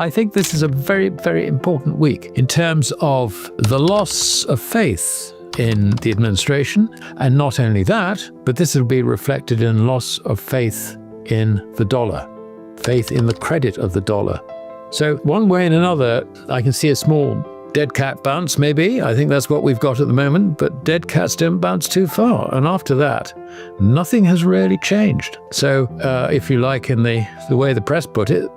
I think this is a very, very important week in terms of the loss of faith in the administration. And not only that, but this will be reflected in loss of faith in the dollar, faith in the credit of the dollar. So one way and another, I can see a small dead cat bounce, maybe. I think that's what we've got at the moment, but dead cats don't bounce too far. And after that, nothing has really changed. So if you like, in the way the press put it,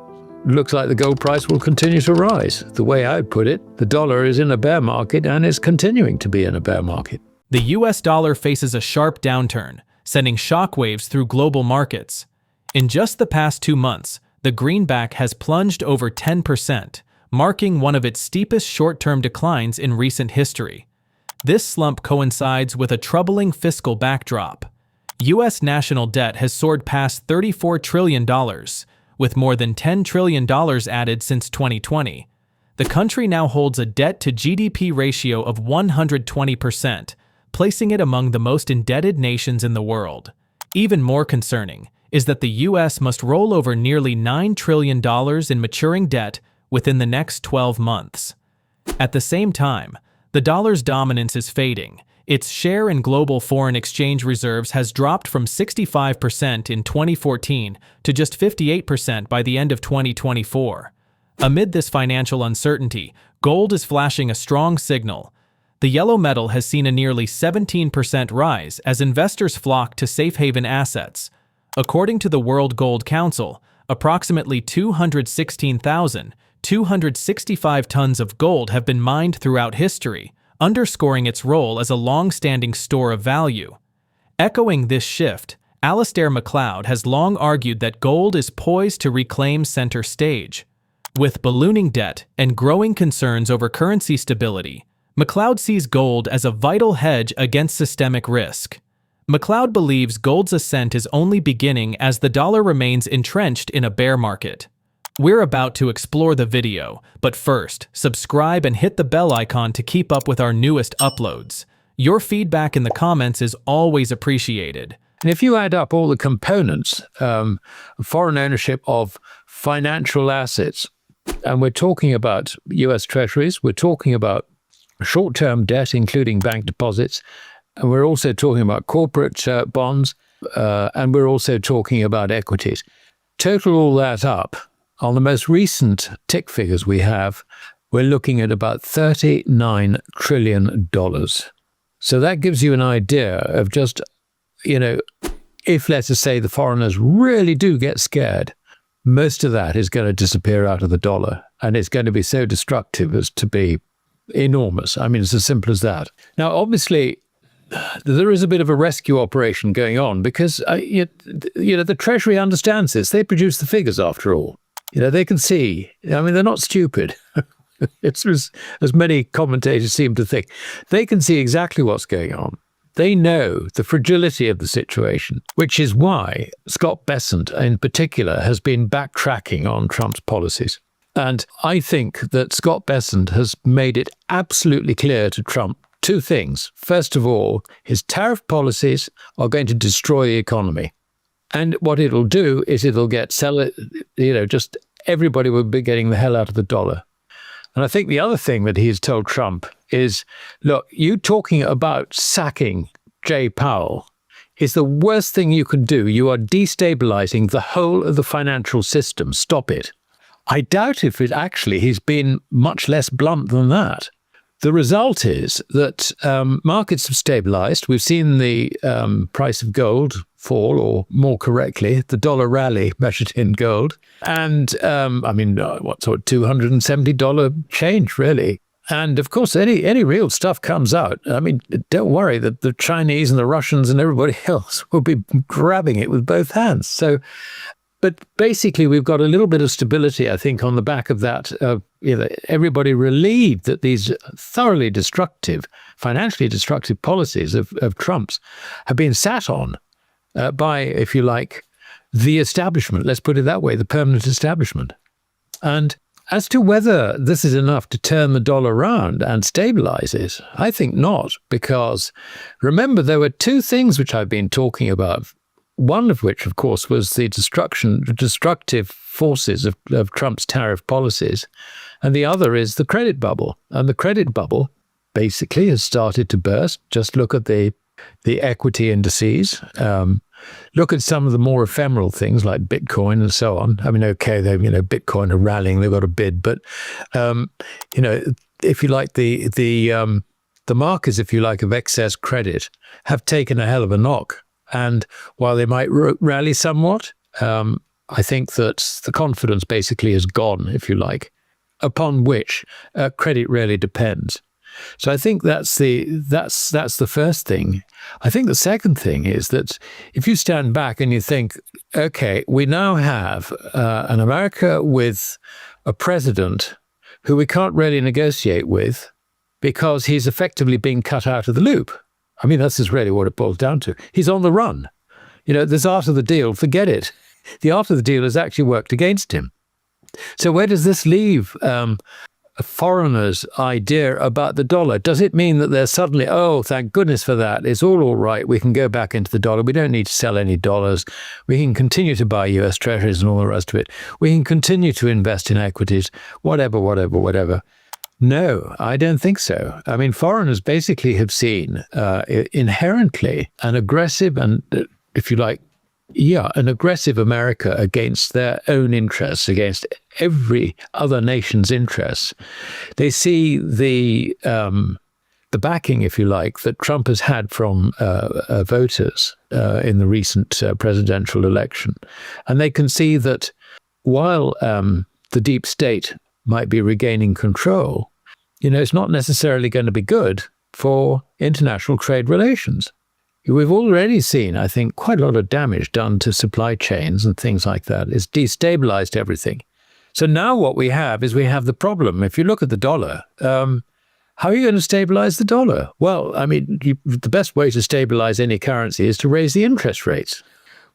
looks like the gold price will continue to rise. The way I'd put it, the dollar is in a bear market and is continuing to be in a bear market. The US dollar faces a sharp downturn, sending shockwaves through global markets. In just the past 2 months, the greenback has plunged over 10%, marking one of its steepest short-term declines in recent history. This slump coincides with a troubling fiscal backdrop. US national debt has soared past $34 trillion, with more than $10 trillion added since 2020. The country now holds a debt-to-GDP ratio of 120%, placing it among the most indebted nations in the world. Even more concerning is that the U.S. must roll over nearly $9 trillion in maturing debt within the next 12 months. At the same time, the dollar's dominance is fading. Its share in global foreign exchange reserves has dropped from 65% in 2014 to just 58% by the end of 2024. Amid this financial uncertainty, gold is flashing a strong signal. The yellow metal has seen a nearly 17% rise as investors flock to safe haven assets. According to the World Gold Council, approximately 216,265 tons of gold have been mined throughout history, underscoring its role as a long-standing store of value. Echoing this shift, Alasdair Macleod has long argued that gold is poised to reclaim center stage. With ballooning debt and growing concerns over currency stability, Macleod sees gold as a vital hedge against systemic risk. Macleod believes gold's ascent is only beginning as the dollar remains entrenched in a bear market. We're about to explore the video, but first, subscribe and hit the bell icon to keep up with our newest uploads. Your feedback in the comments is always appreciated. And if you add up all the components, foreign ownership of financial assets, and we're talking about US treasuries, we're talking about short-term debt, including bank deposits, and we're also talking about corporate bonds, and we're also talking about equities. Total all that up, on the most recent tick figures we have, we're looking at about $39 trillion. So that gives you an idea of just, if, let's just say, the foreigners really do get scared, most of that is going to disappear out of the dollar, and it's going to be so destructive as to be enormous. I mean, it's as simple as that. Now, obviously, there is a bit of a rescue operation going on because, the Treasury understands this. They produce the figures, after all. They can see. I mean, they're not stupid. It's as many commentators seem to think. They can see exactly what's going on. They know the fragility of the situation, which is why Scott Bessent, in particular, has been backtracking on Trump's policies. And I think that Scott Bessent has made it absolutely clear to Trump two things. First of all, his tariff policies are going to destroy the economy. And what it'll do is just everybody will be getting the hell out of the dollar. And I think the other thing that he's told Trump is, look, you talking about sacking Jay Powell is the worst thing you can do. You are destabilizing the whole of the financial system. Stop it. I doubt if he's been much less blunt than that. The result is that markets have stabilized. We've seen the price of gold fall, or more correctly, the dollar rally measured in gold. And $270 change, really. And of course, any real stuff comes out. I mean, don't worry that the Chinese and the Russians and everybody else will be grabbing it with both hands. So, but basically, we've got a little bit of stability, I think, on the back of that. Everybody relieved that these thoroughly destructive, financially destructive policies of Trump's have been sat on by, if you like, the establishment. Let's put it that way, the permanent establishment. And as to whether this is enough to turn the dollar around and stabilize it, I think not, because remember, there were two things which I've been talking about One of which, of course, was the destructive forces of Trump's tariff policies. And the other is the credit bubble. And the credit bubble basically has started to burst. Just look at the equity indices. Look at some of the more ephemeral things like Bitcoin and so on. I mean, okay, Bitcoin are rallying, they've got a bid, but if you like, the markers, if you like, of excess credit have taken a hell of a knock. And while they might rally somewhat, I think that the confidence basically is gone, if you like, upon which credit really depends. So I think that's the first thing. I think the second thing is that if you stand back and you think, okay, we now have an America with a president who we can't really negotiate with because he's effectively being cut out of the loop. I mean, that's really what it boils down to. He's on the run. This art of the deal, forget it. The art of the deal has actually worked against him. So where does this leave a foreigner's idea about the dollar? Does it mean that they're suddenly, oh, thank goodness for that, it's all right, we can go back into the dollar, we don't need to sell any dollars, we can continue to buy US treasuries and all the rest of it, we can continue to invest in equities, whatever. No, I don't think so. I mean, foreigners basically have seen inherently an aggressive and, if you like, an aggressive America against their own interests, against every other nation's interests. They see the backing, if you like, that Trump has had from voters in the recent presidential election. And they can see that while the deep state might be regaining control, it's not necessarily going to be good for international trade relations. We've already seen, I think, quite a lot of damage done to supply chains and things like that. It's destabilized everything. So now what we have the problem. If you look at the dollar, how are you going to stabilize the dollar? Well, I mean, the best way to stabilize any currency is to raise the interest rates,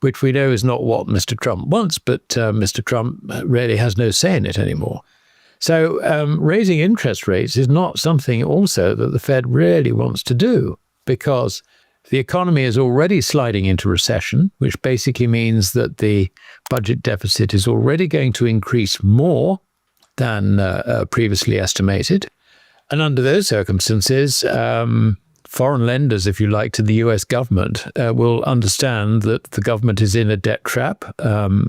which we know is not what Mr. Trump wants, but Mr. Trump really has no say in it anymore. So raising interest rates is not something also that the Fed really wants to do, because the economy is already sliding into recession, which basically means that the budget deficit is already going to increase more than previously estimated. And under those circumstances, foreign lenders, if you like, to the US government will understand that the government is in a debt trap,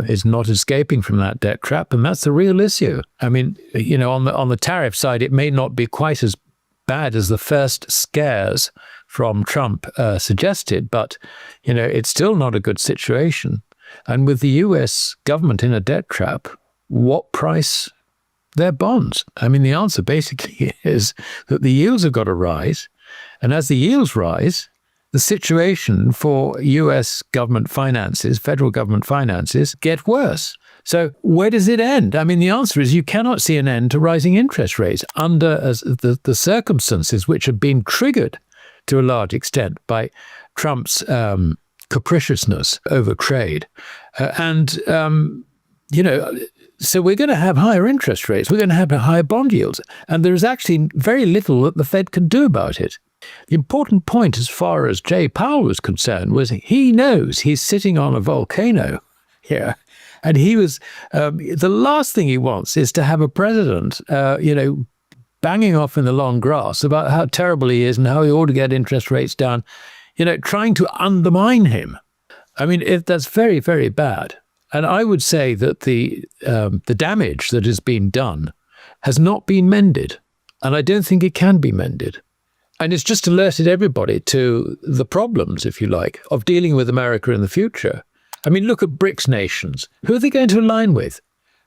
is not escaping from that debt trap. And that's the real issue. I mean, on the tariff side, it may not be quite as bad as the first scares from Trump suggested, but it's still not a good situation. And with the US government in a debt trap, what price their bonds? I mean, the answer basically is that the yields have got to rise, and as the yields rise, the situation for US government finances, federal government finances, get worse. So where does it end? I mean, the answer is you cannot see an end to rising interest rates under the circumstances which have been triggered to a large extent by Trump's capriciousness over trade. So we're going to have higher interest rates. We're going to have higher bond yields. And there's actually very little that the Fed can do about it. The important point as far as Jay Powell was concerned was he knows he's sitting on a volcano here. And he was, the last thing he wants is to have a president, banging off in the long grass about how terrible he is and how he ought to get interest rates down, trying to undermine him. I mean, that's very, very bad. And I would say that the damage that has been done has not been mended. And I don't think it can be mended. And it's just alerted everybody to the problems, if you like, of dealing with America in the future. I mean, look at BRICS nations. Who are they going to align with?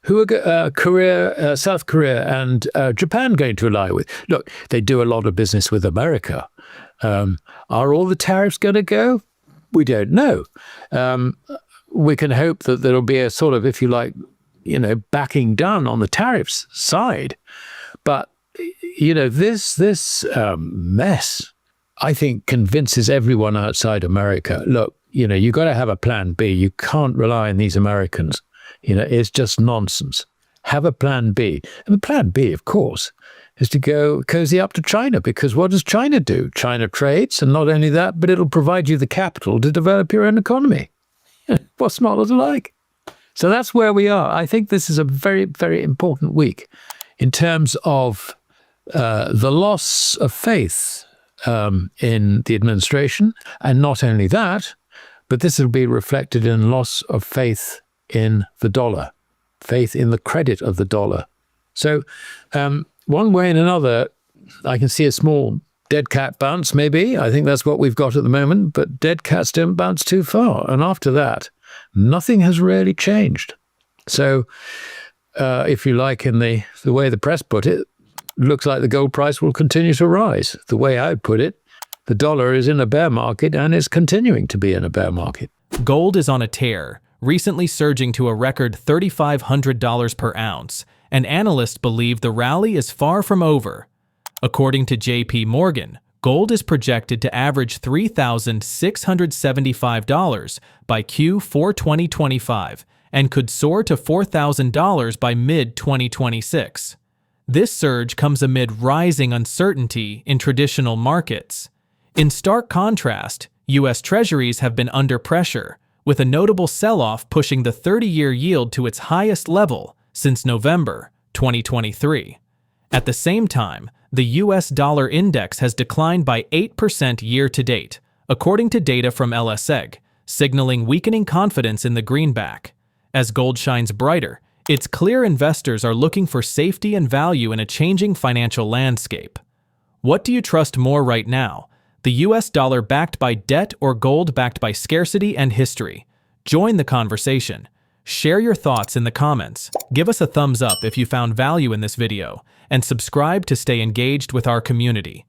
Who are South Korea and Japan going to align with? Look, they do a lot of business with America. Are all the tariffs going to go? We don't know. We can hope that there'll be a sort of, if you like, backing down on the tariffs side. But, this mess, I think, convinces everyone outside America, look, you've got to have a plan B. You can't rely on these Americans. It's just nonsense. Have a plan B. And the plan B, of course, is to go cozy up to China, because what does China do? China trades, and not only that, but it'll provide you the capital to develop your own economy. What's not to like? So that's where we are. I think this is a very, very important week in terms of the loss of faith in the administration. And not only that, but this will be reflected in loss of faith in the dollar, faith in the credit of the dollar. So one way and another, I can see a small dead cat bounce, maybe. I think that's what we've got at the moment, but dead cats don't bounce too far. And after that, nothing has really changed. So if you like, in the way the press put it, looks like the gold price will continue to rise. The way I would put it, the dollar is in a bear market and is continuing to be in a bear market. Gold is on a tear, recently surging to a record $3,500 per ounce, and analysts believe the rally is far from over. According to J.P. Morgan, gold is projected to average $3,675 by Q4 2025 and could soar to $4,000 by mid-2026. This surge comes amid rising uncertainty in traditional markets. In stark contrast, U.S. Treasuries have been under pressure, with a notable sell-off pushing the 30-year yield to its highest level since November 2023. At the same time, the U.S. dollar index has declined by 8% year-to-date, according to data from Alasdair, signaling weakening confidence in the greenback. As gold shines brighter, it's clear investors are looking for safety and value in a changing financial landscape. What do you trust more right now? The U.S. dollar backed by debt or gold backed by scarcity and history? Join the conversation. Share your thoughts in the comments. Give us a thumbs up if you found value in this video, and subscribe to stay engaged with our community.